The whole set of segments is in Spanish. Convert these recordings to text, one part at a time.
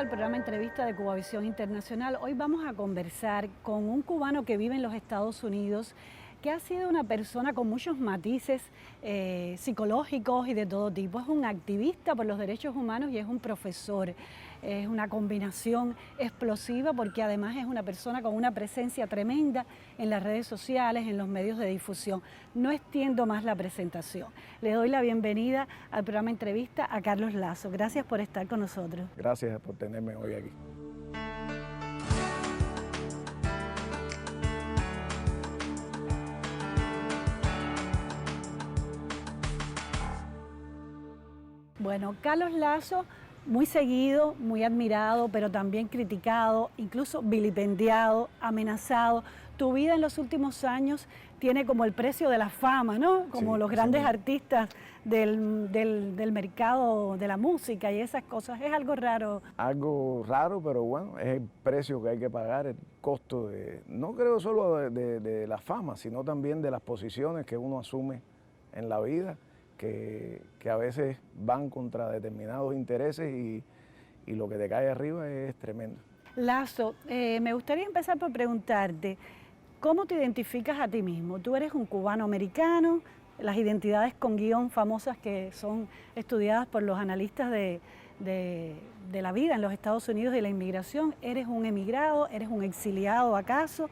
bienvenida al programa Entrevista de Cubavisión Internacional. Hoy vamos a conversar con un cubano que vive en los Estados Unidos, que ha sido una persona con muchos matices psicológicos y de todo tipo. Es un activista por los derechos humanos y es un profesor. Es una combinación explosiva porque además es una persona con una presencia tremenda en las redes sociales, en los medios de difusión. No extiendo más la presentación. Le doy la bienvenida al programa Entrevista a Carlos Lazo. Gracias por estar con nosotros. Gracias por tenerme hoy aquí. Bueno, Carlos Lazo, muy seguido, muy admirado, pero también criticado, incluso vilipendiado, amenazado. Tu vida en los últimos años tiene como el precio de la fama, ¿no? Como Sí, los grandes artistas del mercado de la música y esas cosas. Es algo raro. Algo raro, pero bueno, es el precio que hay que pagar, el costo de, no creo solo de la fama, sino también de las posiciones que uno asume en la vida, que a veces van contra determinados intereses y lo que te cae arriba es tremendo. Lazo, me gustaría empezar por preguntarte, ¿cómo te identificas a ti mismo? Tú eres un cubano americano, las identidades con guión famosas que son estudiadas por los analistas de la vida en los Estados Unidos y la inmigración. ¿Eres un emigrado? ¿Eres un exiliado acaso?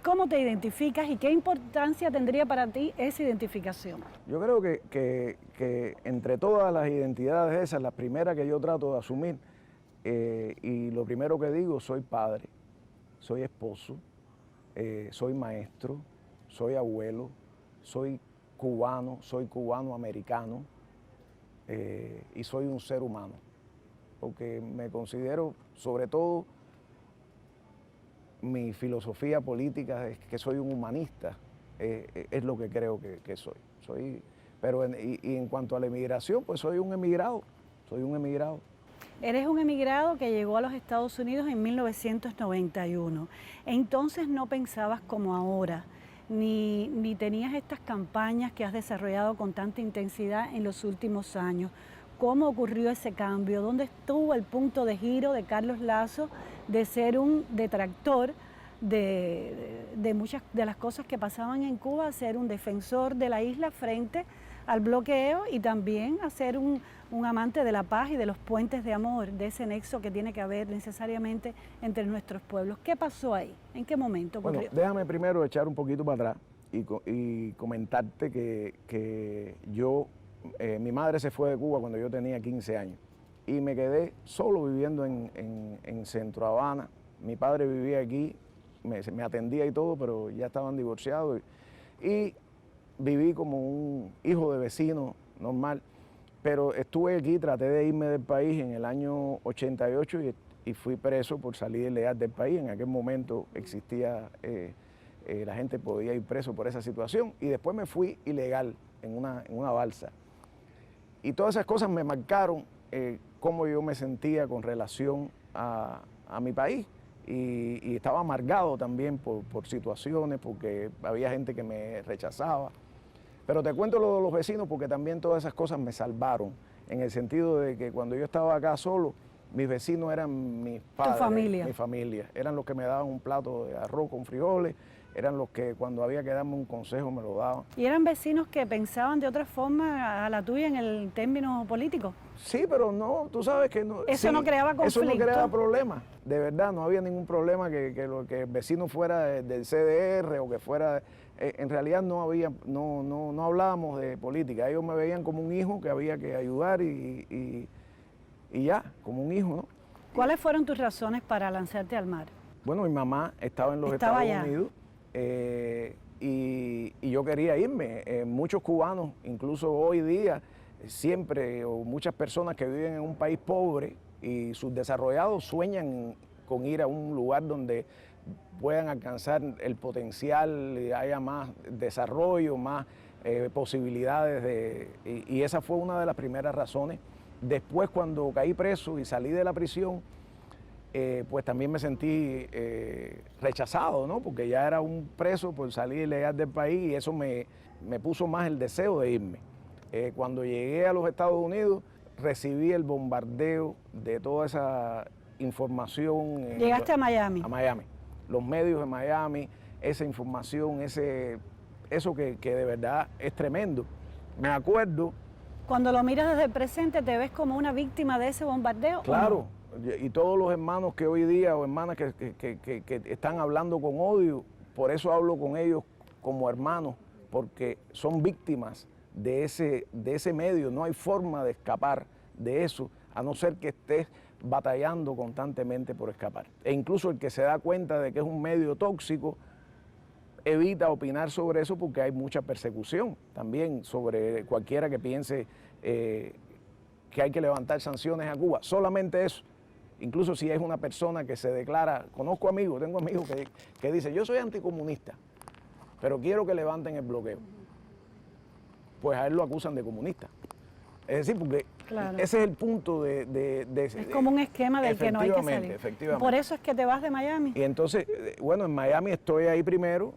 ¿Cómo te identificas y qué importancia tendría para ti esa identificación? Yo creo que entre todas las identidades esas, la primera que yo trato de asumir, y lo primero que digo, soy padre, soy esposo, soy maestro, soy abuelo, soy cubano americano, y soy un ser humano, porque me considero, sobre todo, mi filosofía política es que soy un humanista, es lo que creo que soy. Pero y en cuanto a la emigración, pues soy un emigrado. Eres un emigrado que llegó a los Estados Unidos en 1991. Entonces no pensabas como ahora, ni tenías estas campañas que has desarrollado con tanta intensidad en los últimos años. ¿Cómo ocurrió ese cambio? ¿Dónde estuvo el punto de giro de Carlos Lazo de ser un detractor de muchas de las cosas que pasaban en Cuba, a ser un defensor de la isla frente al bloqueo y también a ser un amante de la paz y de los puentes de amor, de ese nexo que tiene que haber necesariamente entre nuestros pueblos? ¿Qué pasó ahí? ¿En qué momento ocurrió? Bueno, déjame primero echar un poquito para atrás y comentarte que yo, mi madre se fue de Cuba cuando yo tenía 15 años y me quedé solo viviendo en Centro Habana. Mi padre vivía aquí, me atendía y todo, pero ya estaban divorciados y viví como un hijo de vecino normal, pero estuve aquí, traté de irme del país en el año 88 y fui preso por salir ilegal del país. En aquel momento existía, la gente podía ir preso por esa situación y después me fui ilegal en una balsa. Y todas esas cosas me marcaron cómo yo me sentía con relación a mi país. Y estaba amargado también por situaciones, porque había gente que me rechazaba. Pero te cuento lo de los vecinos porque también todas esas cosas me salvaron, en el sentido de que cuando yo estaba acá solo, mis vecinos eran mis padres, mi familia. Eran los que me daban un plato de arroz con frijoles, eran los que cuando había que darme un consejo me lo daban. ¿Y eran vecinos que pensaban de otra forma a la tuya en el término político? Sí, pero no, tú sabes que no. Eso sí, no creaba conflicto. Eso no creaba problema. De verdad, no había ningún problema que el vecino fuera del CDR o que fuera. En realidad no hablábamos de política. Ellos me veían como un hijo que había que ayudar y ya, como un hijo, ¿no? ¿Cuáles fueron tus razones para lanzarte al mar? Bueno, mi mamá estaba en los Estados Unidos y yo quería irme. Muchos cubanos, incluso hoy día, siempre, o muchas personas que viven en un país pobre y subdesarrollados sueñan con ir a un lugar donde puedan alcanzar el potencial y haya más desarrollo, más posibilidades y esa fue una de las primeras razones. Después, cuando caí preso y salí de la prisión, pues también me sentí rechazado, ¿no? Porque ya era un preso por salir ilegal del país y eso me puso más el deseo de irme. Cuando llegué a los Estados Unidos, recibí el bombardeo de toda esa información. ¿Llegaste a Miami? A Miami. Los medios de Miami, esa información, eso que de verdad es tremendo. Me acuerdo. Cuando lo miras desde el presente, ¿te ves como una víctima de ese bombardeo? Claro, y todos los hermanos que hoy día, o hermanas que están hablando con odio, por eso hablo con ellos como hermanos, porque son víctimas de ese medio. No hay forma de escapar de eso, a no ser que estés batallando constantemente por escapar. E incluso el que se da cuenta de que es un medio tóxico, evita opinar sobre eso porque hay mucha persecución también sobre cualquiera que piense que hay que levantar sanciones a Cuba. Solamente eso. Incluso si es una persona que se declara, tengo amigos que dicen, yo soy anticomunista, pero quiero que levanten el bloqueo. Pues a él lo acusan de comunista. Es decir, porque ese es el punto es como un esquema del que no hay que salir. Efectivamente. Por eso es que te vas de Miami. Y entonces, bueno, en Miami estoy ahí primero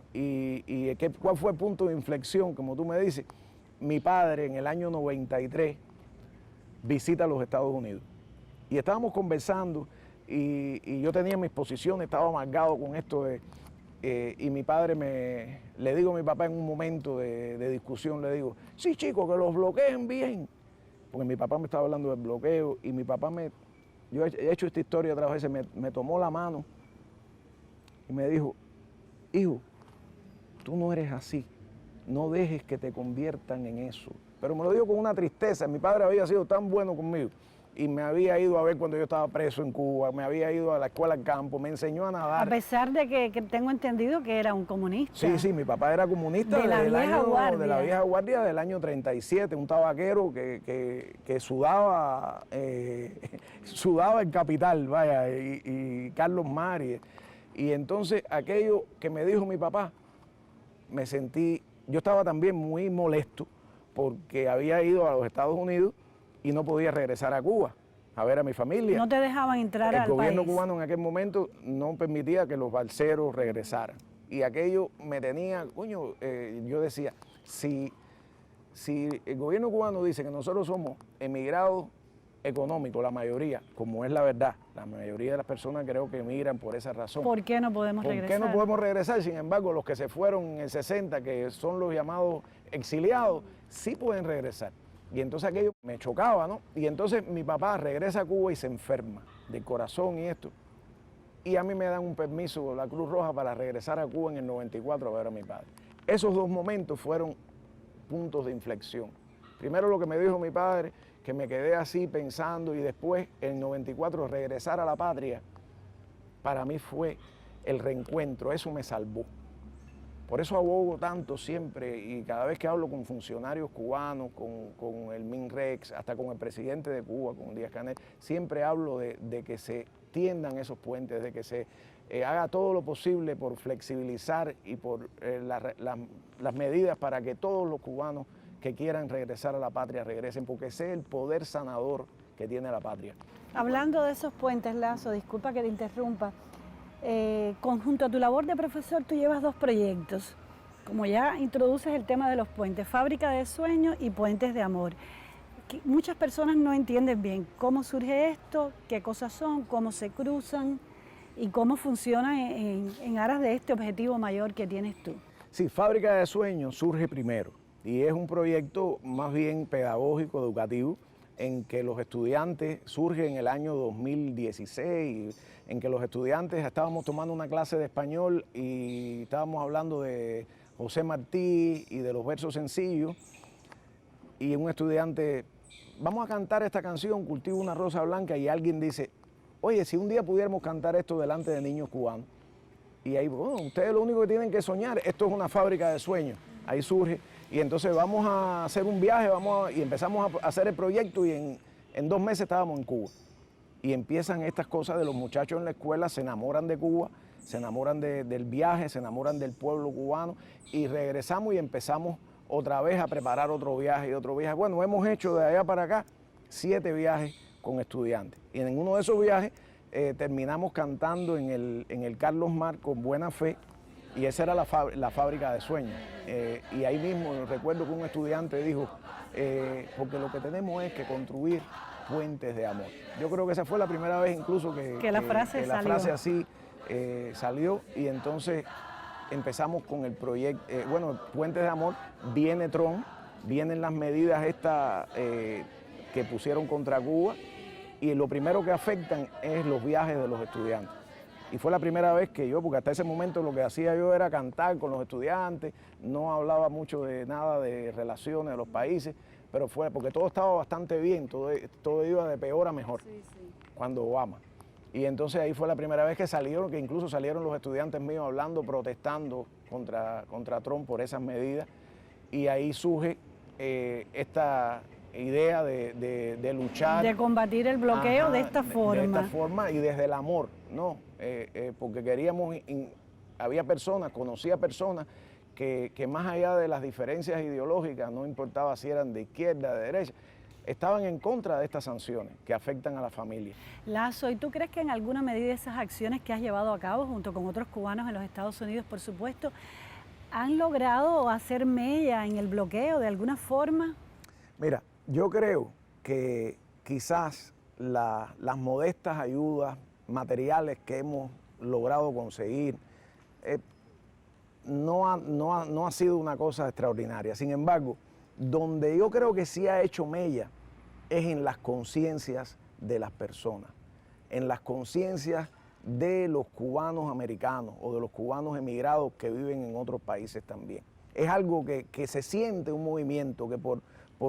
¿cuál fue el punto de inflexión? Como tú me dices, mi padre en el año 93 visita los Estados Unidos. Y estábamos conversando y yo tenía mis posiciones, estaba amargado con esto y mi padre le digo a mi papá en un momento de discusión, le digo, sí, chico, que los bloqueen bien. Porque mi papá me estaba hablando del bloqueo y mi papá yo he hecho esta historia otras veces, me tomó la mano y me dijo, hijo, tú no eres así, no dejes que te conviertan en eso. Pero me lo dijo con una tristeza, mi padre había sido tan bueno conmigo y me había ido a ver cuando yo estaba preso en Cuba, me había ido a la escuela al campo, me enseñó a nadar. A pesar de que tengo entendido que era un comunista. Sí, mi papá era comunista de la vieja guardia del año 37, un tabaquero que sudaba, sudaba el capital, vaya, y Carlos Mari. Y entonces aquello que me dijo mi papá, yo estaba también muy molesto porque había ido a los Estados Unidos y no podía regresar a Cuba a ver a mi familia. No te dejaban entrar al país. El gobierno cubano en aquel momento no permitía que los balseros regresaran. Y aquello me tenía, coño, yo decía, si el gobierno cubano dice que nosotros somos emigrados económicos, la mayoría, como es la verdad, la mayoría de las personas creo que emigran por esa razón. ¿Por qué no podemos regresar? ¿Por qué no podemos regresar? Sin embargo, los que se fueron en el 60, que son los llamados exiliados, sí pueden regresar. Y entonces aquello me chocaba, ¿no? Y entonces mi papá regresa a Cuba y se enferma del corazón y esto. Y a mí me dan un permiso la Cruz Roja para regresar a Cuba en el 94 a ver a mi padre. Esos dos momentos fueron puntos de inflexión. Primero lo que me dijo mi padre, que me quedé así pensando y después en el 94 regresar a la patria, para mí fue el reencuentro, eso me salvó. Por eso abogo tanto siempre y cada vez que hablo con funcionarios cubanos, con el MINREX, hasta con el presidente de Cuba, con Díaz-Canel, siempre hablo de que se tiendan esos puentes, de que se haga todo lo posible por flexibilizar y por las medidas para que todos los cubanos que quieran regresar a la patria regresen, porque ese es el poder sanador que tiene la patria. Hablando de esos puentes, Lazo, disculpa que te interrumpa, conjunto a tu labor de profesor, tú llevas dos proyectos, como ya introduces el tema de los puentes, Fábrica de Sueños y Puentes de Amor. Muchas personas no entienden bien cómo surge esto, qué cosas son, cómo se cruzan y cómo funcionan en aras de este objetivo mayor que tienes tú. Sí, Fábrica de Sueños surge primero y es un proyecto más bien pedagógico, educativo, en que los estudiantes, surge en el año 2016, en que los estudiantes estábamos tomando una clase de español y estábamos hablando de José Martí y de los versos sencillos, y un estudiante, vamos a cantar esta canción, Cultivo una rosa blanca, y alguien dice, oye, si un día pudiéramos cantar esto delante de niños cubanos, y ahí, bueno, ustedes lo único que tienen que soñar, esto es una fábrica de sueños, ahí surge. Y entonces vamos a hacer un viaje, y empezamos a hacer el proyecto y en 2 meses estábamos en Cuba. Y empiezan estas cosas de los muchachos en la escuela, se enamoran de Cuba, se enamoran del viaje, se enamoran del pueblo cubano y regresamos y empezamos otra vez a preparar otro viaje y otro viaje. Bueno, hemos hecho de allá para acá 7 viajes con estudiantes. Y en uno de esos viajes terminamos cantando en el Carlos Mar con Buena Fe. Y esa era la fábrica de sueños. Y ahí mismo recuerdo que un estudiante dijo, porque lo que tenemos es que construir puentes de amor. Yo creo que esa fue la primera vez incluso que la frase la salió. frase así salió, y entonces empezamos con el proyecto, bueno, Puentes de Amor, viene Trump, vienen las medidas estas que pusieron contra Cuba, y lo primero que afectan es los viajes de los estudiantes. Y fue la primera vez que yo, porque hasta ese momento lo que hacía yo era cantar con los estudiantes, no hablaba mucho de nada de relaciones de los países, pero fue porque todo estaba bastante bien, todo iba de peor a mejor, cuando Obama. Y entonces ahí fue la primera vez que salieron, que incluso salieron los estudiantes míos hablando, protestando contra Trump por esas medidas, y ahí surge esta idea de luchar. De combatir el bloqueo, ajá, de esta forma. De esta forma y desde el amor, ¿no? Porque queríamos, había personas, conocía personas que más allá de las diferencias ideológicas, no importaba si eran de izquierda, de derecha, estaban en contra de estas sanciones que afectan a la familia. Lazo, ¿y tú crees que en alguna medida esas acciones que has llevado a cabo junto con otros cubanos en los Estados Unidos, por supuesto, han logrado hacer mella en el bloqueo de alguna forma? Mira, yo creo que quizás las modestas ayudas materiales que hemos logrado conseguir no ha sido una cosa extraordinaria. Sin embargo, donde yo creo que sí ha hecho mella es en las conciencias de las personas, en las conciencias de los cubanos americanos o de los cubanos emigrados que viven en otros países también. Es algo que se siente un movimiento que por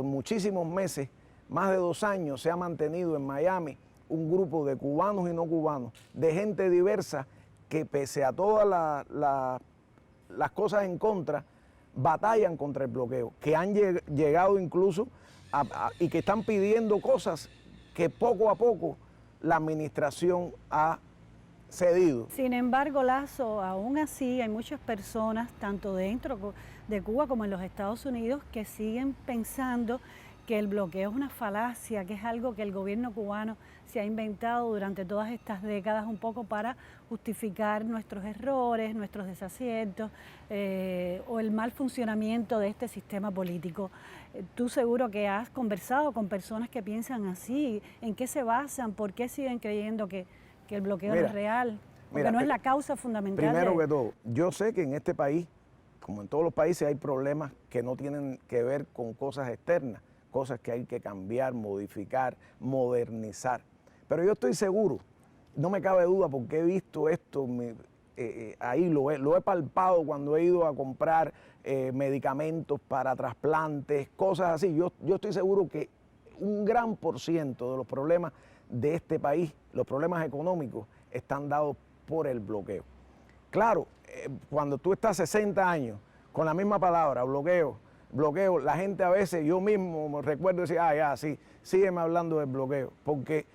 muchísimos meses, más de 2 años, se ha mantenido en Miami un grupo de cubanos y no cubanos, de gente diversa que pese a todas las cosas en contra, batallan contra el bloqueo, que han llegado incluso y que están pidiendo cosas que poco a poco la administración ha cedido. Sin embargo, Lazo, aún así hay muchas personas, tanto dentro de Cuba como en los Estados Unidos, que siguen pensando que el bloqueo es una falacia, que es algo que el gobierno cubano se ha inventado durante todas estas décadas un poco para justificar nuestros errores, nuestros desaciertos o el mal funcionamiento de este sistema político. Tú seguro que has conversado con personas que piensan así. ¿En qué se basan? ¿Por qué siguen creyendo que el bloqueo no es real? Porque no es la causa fundamental. Primero que todo, yo sé que en este país, como en todos los países, hay problemas que no tienen que ver con cosas externas, cosas que hay que cambiar, modificar, modernizar. Pero yo estoy seguro, no me cabe duda porque he visto esto, ahí lo he palpado cuando he ido a comprar medicamentos para trasplantes, cosas así. Yo estoy seguro que un gran % de los problemas de este país, los problemas económicos, están dados por el bloqueo. Claro, cuando tú estás 60 años con la misma palabra, bloqueo, la gente a veces, yo mismo me recuerdo decir, sí, sígueme hablando del bloqueo, porque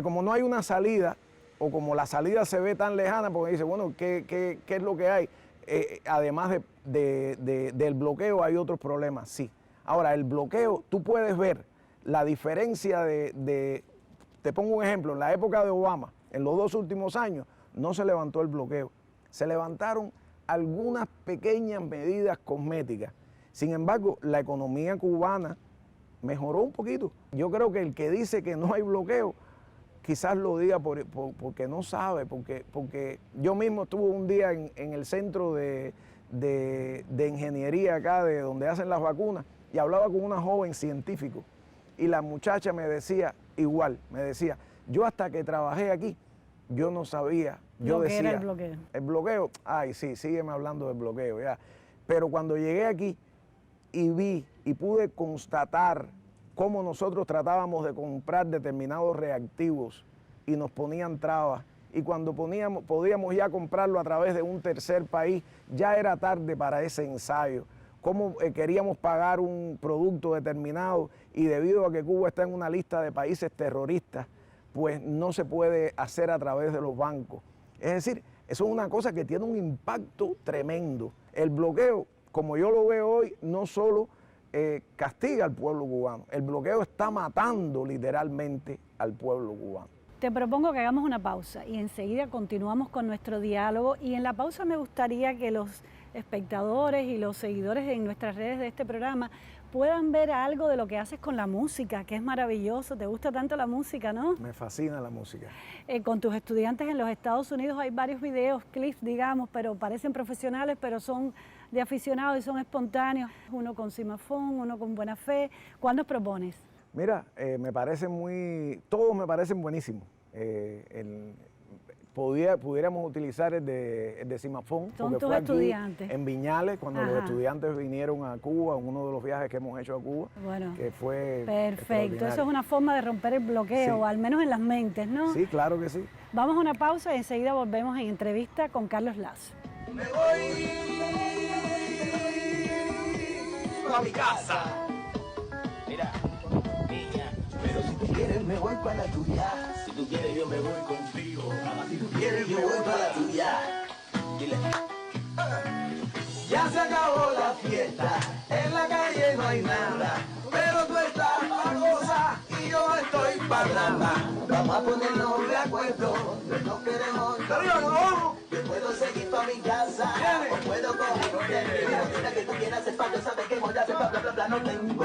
como no hay una salida, o como la salida se ve tan lejana, porque dice, bueno, ¿qué es lo que hay? Además del bloqueo hay otros problemas, sí. Ahora, el bloqueo, tú puedes ver la diferencia te pongo un ejemplo, en la época de Obama, en los 2 últimos años, no se levantó el bloqueo, se levantaron algunas pequeñas medidas cosméticas. Sin embargo, la economía cubana mejoró un poquito. Yo creo que el que dice que no hay bloqueo, quizás lo diga porque no sabe, porque yo mismo estuve un día en el centro de ingeniería acá, de donde hacen las vacunas, y hablaba con una joven científico, y la muchacha me decía igual, yo hasta que trabajé aquí, yo no sabía, yo decía, era el bloqueo. El bloqueo, sí, sígueme hablando del bloqueo, ya. Pero cuando llegué aquí y vi y pude constatar cómo nosotros tratábamos de comprar determinados reactivos y nos ponían trabas, y cuando podíamos ya comprarlo a través de un tercer país, ya era tarde para ese ensayo. Cómo queríamos pagar un producto determinado y debido a que Cuba está en una lista de países terroristas, pues no se puede hacer a través de los bancos. Es decir, eso es una cosa que tiene un impacto tremendo. El bloqueo, como yo lo veo hoy, no solo castiga al pueblo cubano, el bloqueo está matando literalmente al pueblo cubano. Te propongo que hagamos una pausa y enseguida continuamos con nuestro diálogo, y en la pausa me gustaría que los espectadores y los seguidores en nuestras redes de este programa puedan ver algo de lo que haces con la música, que es maravilloso. ¿Te gusta tanto la música, no? Me fascina la música. Con tus estudiantes en los Estados Unidos hay varios videos, clips, digamos, pero parecen profesionales, pero son de aficionados y son espontáneos. Uno con Cimafón, uno con Buena Fe. ¿Cuándo propones? Mira, todos me parecen buenísimos. Pudiéramos utilizar el de Cimafón, Son porque tus fue aquí estudiantes. en Viñales, cuando Ajá. los estudiantes vinieron a Cuba, en uno de los viajes que hemos hecho a Cuba, Bueno, que fue perfecto. Eso es una forma de romper el bloqueo, Sí. al menos en las mentes, ¿no? Sí, claro que sí. Vamos a una pausa y enseguida volvemos en entrevista con Carlos Lazo. Me voy a mi casa. Mira, niña, pero si tú quieres me voy para la tuya. Si tú quieres yo me voy contigo. Si tú quieres yo voy para la tuya. Dile. Ya se acabó la fiesta, en la calle no hay nada, pero tú estás pa' cosa y yo estoy pa' nada. Vamos a ponernos de acuerdo, no queremos. Yo puedo seguir pa' mi casa, o puedo coger la que tú quieras, es pa' yo saber que voy a hacer, bla bla bla, no tengo tiempo.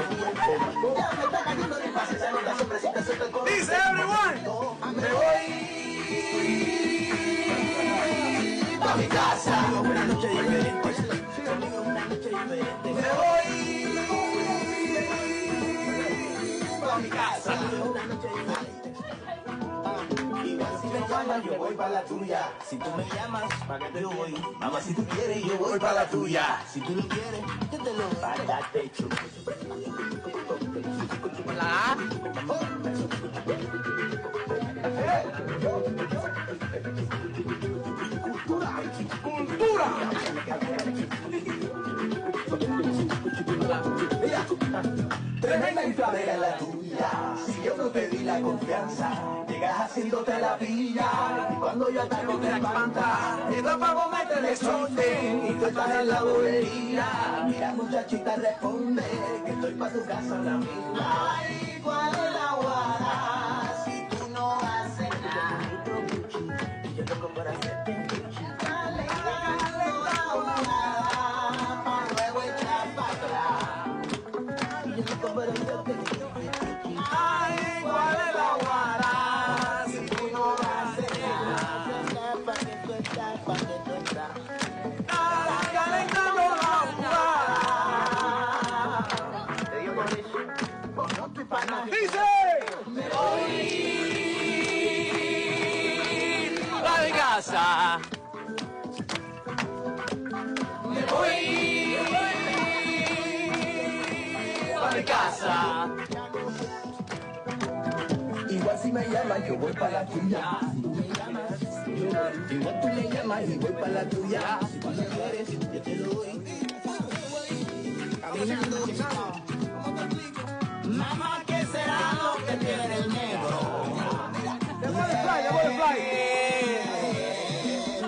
Ya me está cayendo de impaciencia, no la sorpresita, suelta el coro. Dice everyone, me voy pa' mi casa. Una noche diferente, una noche diferente. Me voy pa' mi casa. Una noche diferente. Igual si me llamas yo voy pa' la tuya. Si tú me llamas, pa' que te voy. Mamá, si tú quieres yo voy pa' la tuya. Si tú lo quieres, yo te lo doy. Para techo. Mira, tremenda infladera la tuya. Si yo no te di la confianza, llegas haciéndote la pilla. Y cuando yo ataco te espanta, te da pa' comerte el desorden. Y tú estás en la bobería. Mira muchachita, responde que estoy pa' tu casa ahora mismo. Ay, ¿cuál es la guara? Si tú no haces nada. Y yo toco por hacerte un cuchi. Dale, la guara, pa' luego echar pa' atrás. Y yo toco por hacerte un cuchi. Ay, ¿cuál es la guara? Si tú no haces nada. Pa' que tú estás, pa' que tú estás. Calentando la guara. Te digo por eso, pues no estoy pa' nada. ¡Dice! Me voy a mi casa. Me voy a mi casa. Igual si me llamas yo voy pa' la tuya. Si tú me llamas, yo voy. Igual tú me llamas y voy pa' la tuya. Si tú lo quieres, yo te lo doy. Caminando. Mamá, ¿qué será lo que tiene el negro?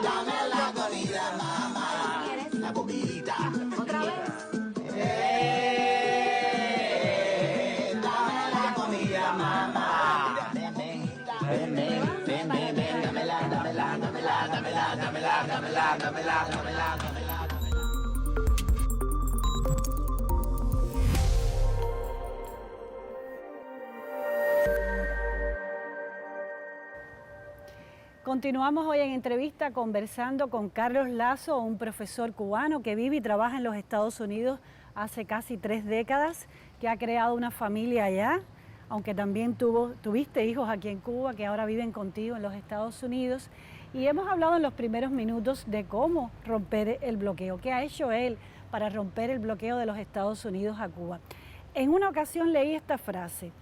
Dame la comida, mamá. La comida. ¿Otra vez? Dame la comida, mamá. Ven, dámela, dámela, dámela, dámela, dámela, dámela, dámela, dámela. Continuamos hoy en entrevista conversando con Carlos Lazo, un profesor cubano que vive y trabaja en los Estados Unidos hace casi 3 décadas, que ha creado una familia allá, aunque también tuviste hijos aquí en Cuba que ahora viven contigo en los Estados Unidos. Y hemos hablado en los primeros minutos de cómo romper el bloqueo, qué ha hecho él para romper el bloqueo de los Estados Unidos a Cuba. En una ocasión leí esta frase: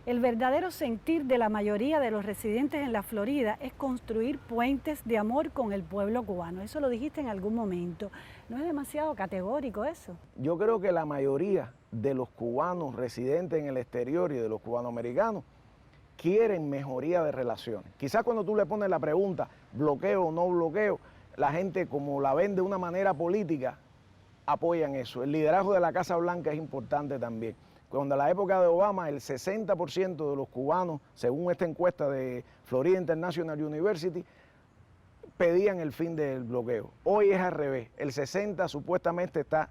el verdadero sentir de la mayoría de los residentes en la Florida es construir puentes de amor con el pueblo cubano. Eso lo dijiste en algún momento. ¿No es demasiado categórico eso? Yo creo que la mayoría de los cubanos residentes en el exterior y de los cubanoamericanos quieren mejoría de relaciones. Quizás cuando tú le pones la pregunta, bloqueo o no bloqueo, la gente, como la ven de una manera política, apoyan eso. El liderazgo de la Casa Blanca es importante también. Cuando en la época de Obama el 60% de los cubanos, según esta encuesta de Florida International University, pedían el fin del bloqueo. Hoy es al revés. El 60 supuestamente está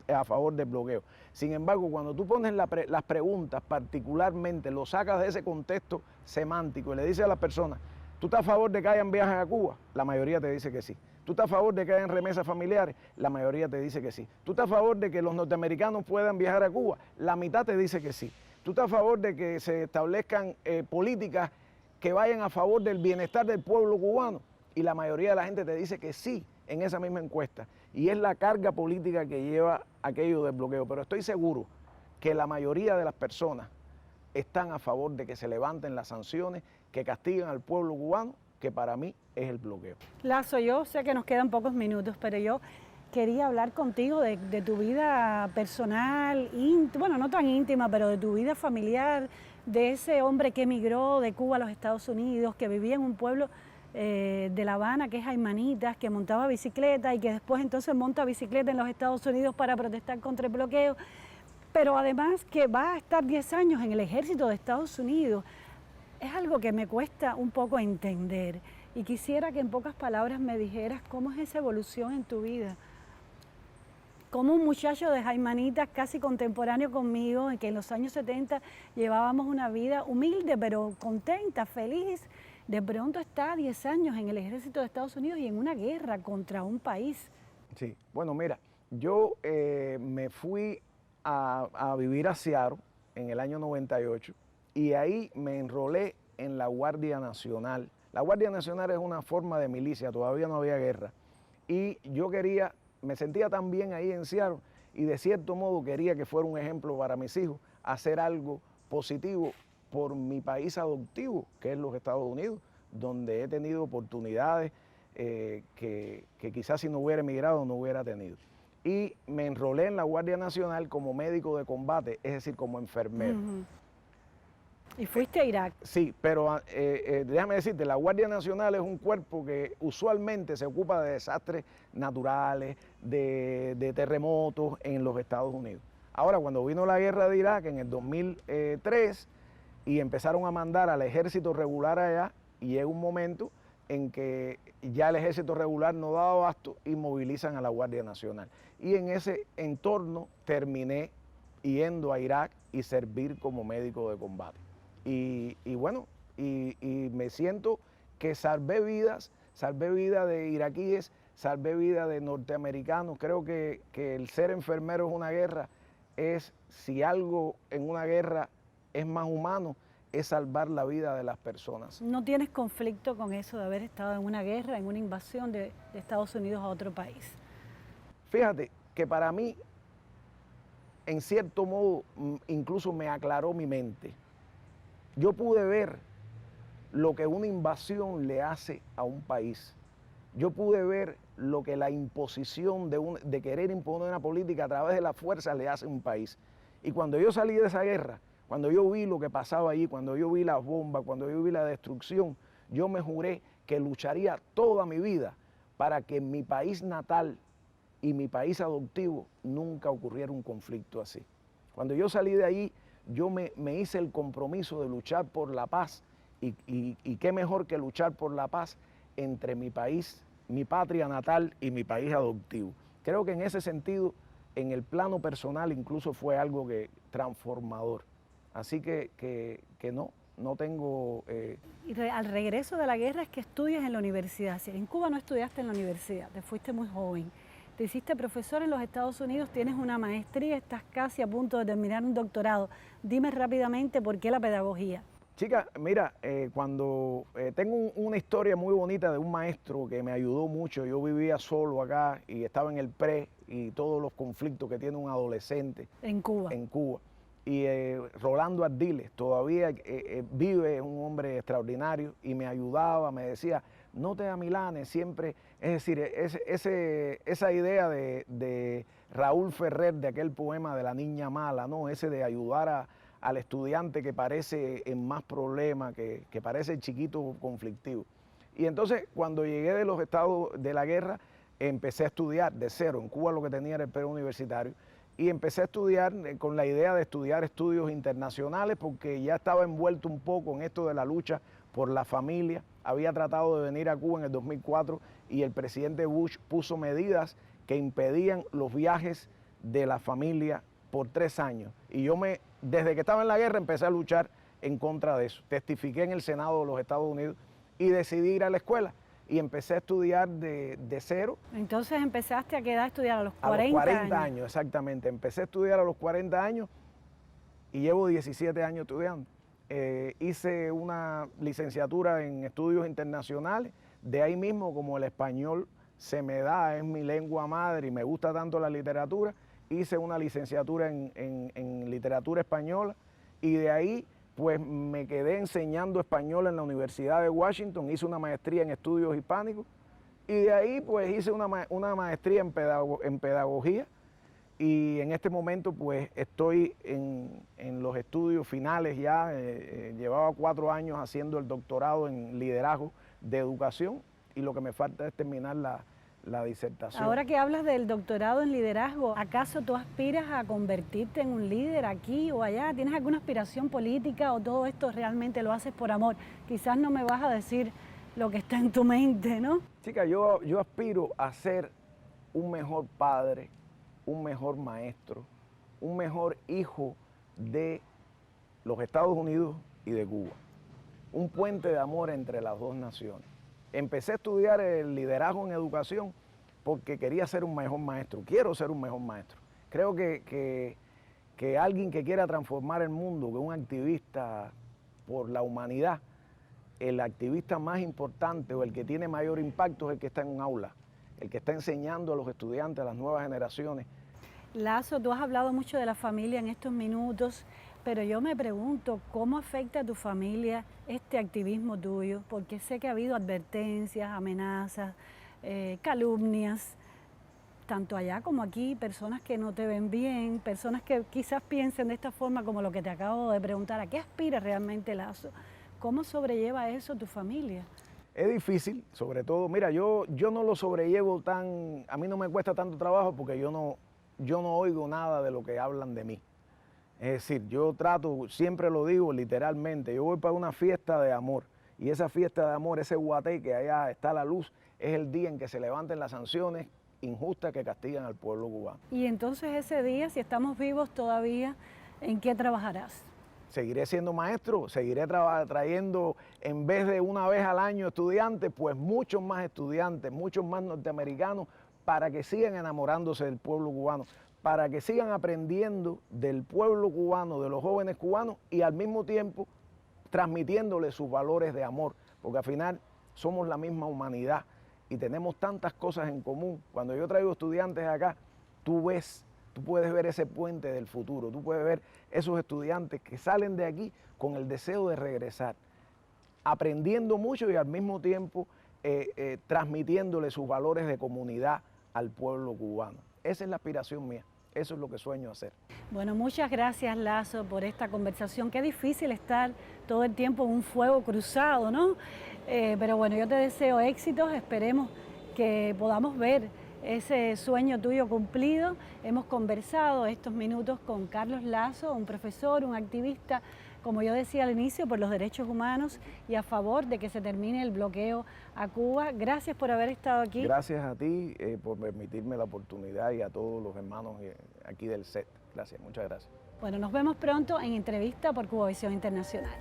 a favor del bloqueo. Sin embargo, cuando tú pones las preguntas, particularmente lo sacas de ese contexto semántico y le dices a las personas, ¿tú estás a favor de que hayan viajes a Cuba? La mayoría te dice que sí. ¿Tú estás a favor de que hayan remesas familiares? La mayoría te dice que sí. ¿Tú estás a favor de que los norteamericanos puedan viajar a Cuba? La mitad te dice que sí. ¿Tú estás a favor de que se establezcan políticas que vayan a favor del bienestar del pueblo cubano? Y la mayoría de la gente te dice que sí en esa misma encuesta. Y es la carga política que lleva aquello del bloqueo. Pero estoy seguro que la mayoría de las personas están a favor de que se levanten las sanciones que castigan al pueblo cubano, que para mí es el bloqueo. Lazo, yo sé que nos quedan pocos minutos, pero yo quería hablar contigo de tu vida personal, bueno, no tan íntima, pero de tu vida familiar, de ese hombre que emigró de Cuba a los Estados Unidos, que vivía en un pueblo de La Habana, que es Jaimanitas, que montaba bicicleta y que después entonces monta bicicleta en los Estados Unidos para protestar contra el bloqueo, pero además que va a estar 10 años en el ejército de Estados Unidos. Es algo que me cuesta un poco entender y quisiera que en pocas palabras me dijeras cómo es esa evolución en tu vida. Como un muchacho de Jaimanitas casi contemporáneo conmigo, en que en los años 70 llevábamos una vida humilde pero contenta, feliz, de pronto está 10 años en el ejército de Estados Unidos y en una guerra contra un país. Sí, bueno, mira, yo me fui a vivir a Seattle en el año 98 y ahí me enrolé en la Guardia Nacional. La Guardia Nacional es una forma de milicia, todavía no había guerra. Y yo me sentía tan bien ahí en Seattle y de cierto modo quería que fuera un ejemplo para mis hijos, hacer algo positivo por mi país adoptivo, que es los Estados Unidos, donde he tenido oportunidades que quizás si no hubiera emigrado no hubiera tenido. Y me enrolé en la Guardia Nacional como médico de combate, es decir, como enfermero. ¿Y fuiste a Irak? Sí, pero déjame decirte, la Guardia Nacional es un cuerpo que usualmente se ocupa de desastres naturales, de terremotos en los Estados Unidos. Ahora, cuando vino la guerra de Irak en el 2003 y empezaron a mandar al ejército regular allá, y llega un momento en que ya el ejército regular no daba abasto y movilizan a la Guardia Nacional. Y en ese entorno terminé yendo a Irak y servir como médico de combate. Y bueno, me siento que salvé vidas de iraquíes, salvé vidas de norteamericanos. Creo que el ser enfermero en una guerra si algo en una guerra es más humano, es salvar la vida de las personas. ¿No tienes conflicto con eso de haber estado en una guerra, en una invasión de Estados Unidos a otro país? Fíjate que para mí, en cierto modo, incluso me aclaró mi mente. Yo pude ver lo que una invasión le hace a un país. Yo pude ver lo que la imposición de querer imponer una política a través de la fuerza le hace a un país. Y cuando yo salí de esa guerra, cuando yo vi lo que pasaba allí, cuando yo vi las bombas, cuando yo vi la destrucción, yo me juré que lucharía toda mi vida para que en mi país natal y mi país adoptivo nunca ocurriera un conflicto así. Cuando yo salí de allí, yo me hice el compromiso de luchar por la paz y qué mejor que luchar por la paz entre mi país, mi patria natal y mi país adoptivo. Creo que en ese sentido, en el plano personal incluso fue algo transformador. Así que no tengo... Y al regreso de la guerra es que estudias en la universidad. Si en Cuba no estudiaste en la universidad, te fuiste muy joven. Te hiciste profesor en los Estados Unidos, tienes una maestría, estás casi a punto de terminar un doctorado. Dime rápidamente por qué la pedagogía. Chica, mira, tengo una historia muy bonita de un maestro que me ayudó mucho. Yo vivía solo acá y estaba en el pre y todos los conflictos que tiene un adolescente. En Cuba. En Cuba. Y Rolando Ardiles todavía vive, es un hombre extraordinario y me ayudaba, me decía, no te amilanes siempre. Es decir, esa idea de Raúl Ferrer, de aquel poema de La Niña Mala, ¿no? Ese de ayudar al estudiante que parece en más problemas, que parece chiquito conflictivo. Y entonces, cuando llegué de los estados de la guerra, empecé a estudiar de cero. En Cuba lo que tenía era el preuniversitario. Y empecé a estudiar con la idea de estudiar estudios internacionales porque ya estaba envuelto un poco en esto de la lucha por la familia. Había tratado de venir a Cuba en el 2004 y el presidente Bush puso medidas que impedían los viajes de la familia por 3 años. Y yo desde que estaba en la guerra empecé a luchar en contra de eso. Testifiqué en el Senado de los Estados Unidos y decidí ir a la escuela y empecé a estudiar de cero. Entonces empezaste a qué edad estudiar, a los 40 A los 40 años, exactamente. Empecé a estudiar a los 40 años y llevo 17 años estudiando. Hice una licenciatura en estudios internacionales, de ahí mismo como el español se me da, es mi lengua madre y me gusta tanto la literatura, hice una licenciatura en literatura española y de ahí pues me quedé enseñando español en la Universidad de Washington, hice una maestría en estudios hispánicos y de ahí pues hice una maestría en pedagogía y en este momento pues estoy en los estudios finales ya, llevaba 4 años haciendo el doctorado en liderazgo de educación y lo que me falta es terminar la disertación. Ahora que hablas del doctorado en liderazgo, ¿acaso tú aspiras a convertirte en un líder aquí o allá? ¿Tienes alguna aspiración política o todo esto realmente lo haces por amor? Quizás no me vas a decir lo que está en tu mente, ¿no? Chica, yo aspiro a ser un mejor padre, un mejor maestro, un mejor hijo de los Estados Unidos y de Cuba. Un puente de amor entre las dos naciones. Empecé a estudiar el liderazgo en educación porque quería ser un mejor maestro, quiero ser un mejor maestro. Creo que alguien que quiera transformar el mundo, que un activista por la humanidad, el activista más importante o el que tiene mayor impacto es el que está en un aula, el que está enseñando a los estudiantes, a las nuevas generaciones. Lazo, tú has hablado mucho de la familia en estos minutos, pero yo me pregunto, ¿cómo afecta a tu familia este activismo tuyo? Porque sé que ha habido advertencias, amenazas, calumnias, tanto allá como aquí, personas que no te ven bien, personas que quizás piensen de esta forma como lo que te acabo de preguntar. ¿A qué aspira realmente Lazo? ¿Cómo sobrelleva eso tu familia? Es difícil, sobre todo, mira, yo no lo sobrellevo a mí no me cuesta tanto trabajo porque yo no oigo nada de lo que hablan de mí. Es decir, yo trato, siempre lo digo literalmente, yo voy para una fiesta de amor y esa fiesta de amor, ese guatey que allá está a la luz, es el día en que se levanten las sanciones injustas que castigan al pueblo cubano. Y entonces ese día, si estamos vivos todavía, ¿en qué trabajarás? Seguiré siendo maestro, seguiré trayendo, en vez de una vez al año estudiantes, pues muchos más estudiantes, muchos más norteamericanos, para que sigan enamorándose del pueblo cubano, para que sigan aprendiendo del pueblo cubano, de los jóvenes cubanos y al mismo tiempo transmitiéndoles sus valores de amor, porque al final somos la misma humanidad y tenemos tantas cosas en común. Cuando yo traigo estudiantes acá, tú puedes ver ese puente del futuro, tú puedes ver esos estudiantes que salen de aquí con el deseo de regresar, aprendiendo mucho y al mismo tiempo transmitiéndole sus valores de comunidad al pueblo cubano. Esa es la aspiración mía, eso es lo que sueño hacer. Bueno, muchas gracias Lazo por esta conversación. Qué difícil estar todo el tiempo en un fuego cruzado, ¿no? Pero bueno, yo te deseo éxitos, esperemos que podamos ver ese sueño tuyo cumplido. Hemos conversado estos minutos con Carlos Lazo, un profesor, un activista, como yo decía al inicio, por los derechos humanos y a favor de que se termine el bloqueo a Cuba. Gracias por haber estado aquí. Gracias a ti por permitirme la oportunidad y a todos los hermanos aquí del set. Gracias, muchas gracias. Bueno, nos vemos pronto en Entrevista por Cubavisión Internacional.